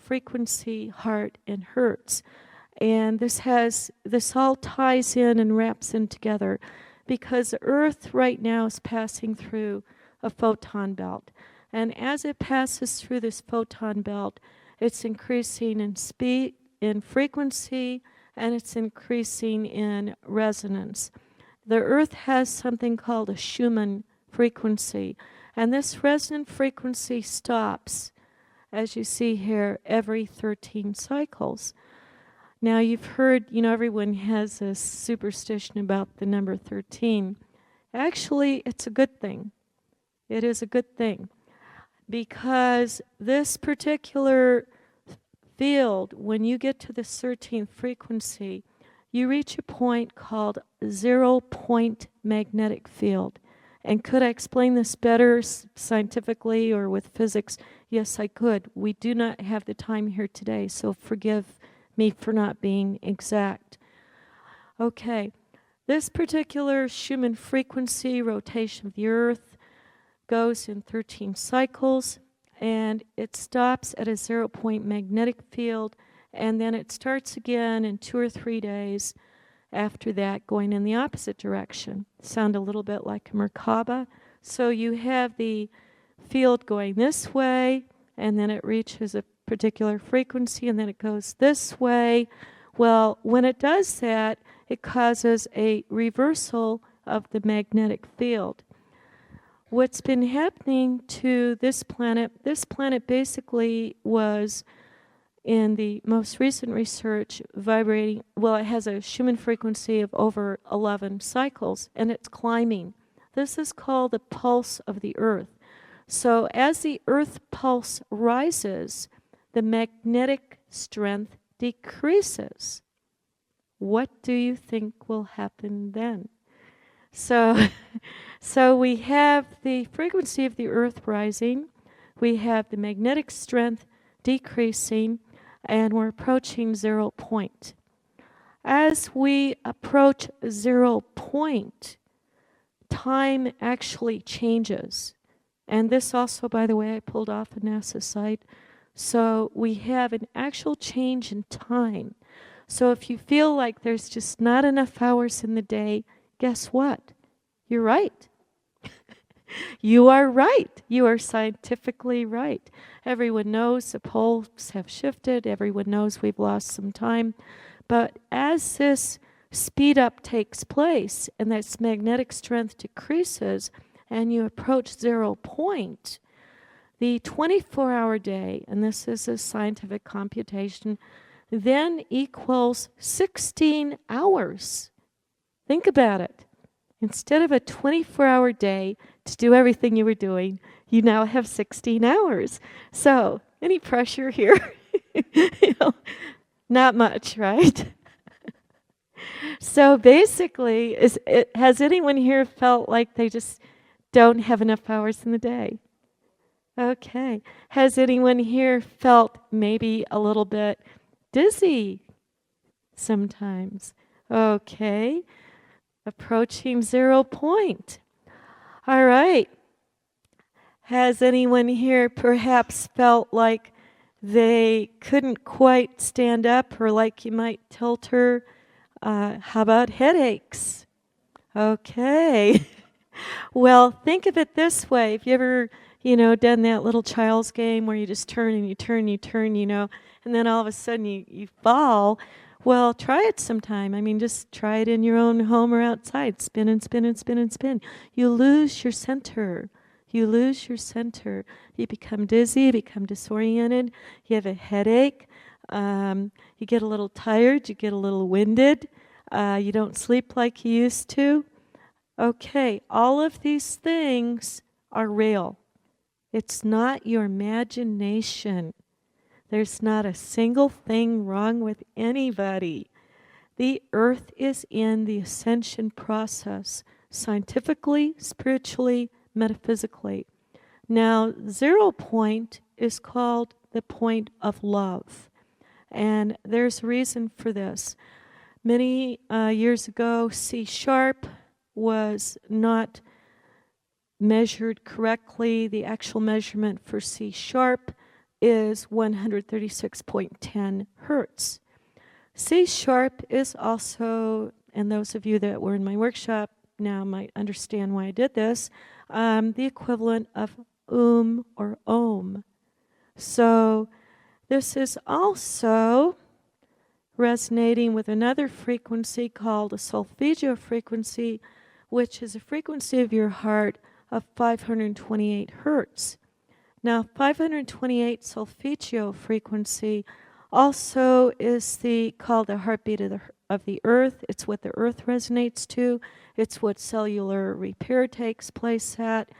frequency, heart, and hertz. And this all ties in and wraps in together because the Earth right now is passing through a photon belt. And as it passes through this photon belt, it's increasing in speed, in frequency, and it's increasing in resonance. The Earth has something called a Schumann frequency, and this resonant frequency stops, as you see here, every 13 cycles. Now you've heard, everyone has a superstition about the number 13. Actually, it's a good thing. It is a good thing because this particular field, when you get to the 13th frequency, you reach a point called 0-point magnetic field. And could I explain this better scientifically or with physics? Yes, I could. We do not have the time here today, so forgive me for not being exact. Okay, this particular Schumann frequency rotation of the Earth goes in 13 cycles, and it stops at a 0-point magnetic field, and then it starts again in 2 or 3 days after that, going in the opposite direction. Sound a little bit like a Merkaba. So you have the field going this way, and then it reaches a particular frequency, and then it goes this way. Well, when it does that, it causes a reversal of the magnetic field. What's been happening to this planet basically was, in the most recent research, vibrating, well, it has a Schumann frequency of over 11 cycles, and it's climbing. This is called the pulse of the Earth. So as the Earth pulse rises, the magnetic strength decreases. What do you think will happen then? So we have the frequency of the Earth rising, we have the magnetic strength decreasing, and we're approaching 0 point. As we approach 0 point, time actually changes. And this also, by the way, I pulled off a NASA site. So we have an actual change in time. So if you feel like there's just not enough hours in the day, guess what? You're right. You are right. You are scientifically right. Everyone knows the poles have shifted. Everyone knows we've lost some time. But as this speed up takes place and this magnetic strength decreases and you approach 0 point, the 24-hour day, and this is a scientific computation, then equals 16 hours. Think about it. Instead of a 24-hour day to do everything you were doing, you now have 16 hours. So, any pressure here? Not much, right? So basically, has anyone here felt like they just don't have enough hours in the day? Okay. Has anyone here felt maybe a little bit dizzy sometimes? Okay. Approaching 0 point. All right. Has anyone here perhaps felt like they couldn't quite stand up, or like you might tilt her? How about headaches? Okay. Well, think of it this way. If you ever, done that little child's game where you just turn and you turn, and then all of a sudden you fall. Well, try it sometime. I mean, just try it in your own home or outside. Spin and spin and spin and spin. You lose your center. You lose your center. You become dizzy, you become disoriented, you have a headache, you get a little tired, you get a little winded, you don't sleep like you used to. Okay, all of these things are real. It's not your imagination. There's not a single thing wrong with anybody. The Earth is in the ascension process, scientifically, spiritually, metaphysically. Now, 0 point is called the point of love. And there's a reason for this. Many years ago, C# was not measured correctly. The actual measurement for C# is 136.10 hertz. C sharp is also, and those of you that were in my workshop now might understand why I did this, the equivalent of or ohm. So this is also resonating with another frequency called a solfeggio frequency, which is a frequency of your heart of 528 hertz. Now, 528 solfeggio frequency also is called the heartbeat of the earth. It's what the earth resonates to. It's what cellular repair takes place at.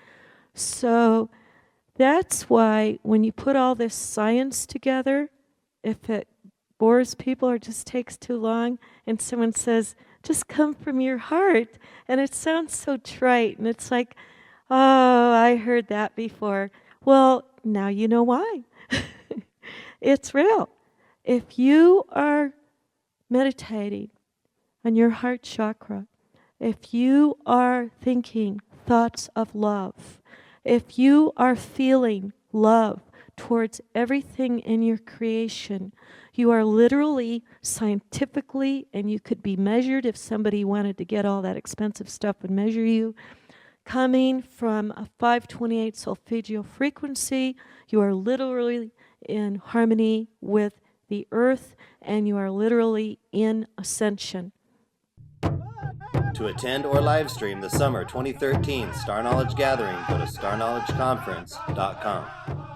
So that's why when you put all this science together, if it bores people or just takes too long, and someone says, just come from your heart, and it sounds so trite, and it's like, oh, I heard that before. Well, now you know why. It's real. If you are meditating on your heart chakra, if you are thinking thoughts of love, if you are feeling love towards everything in your creation, you are literally, scientifically, and you could be measured if somebody wanted to get all that expensive stuff and measure you, coming from a 528 solfeggio frequency. You are literally in harmony with the earth, and you are literally in ascension. To attend or live stream the summer 2013 Star Knowledge Gathering, go to starknowledgeconference.com.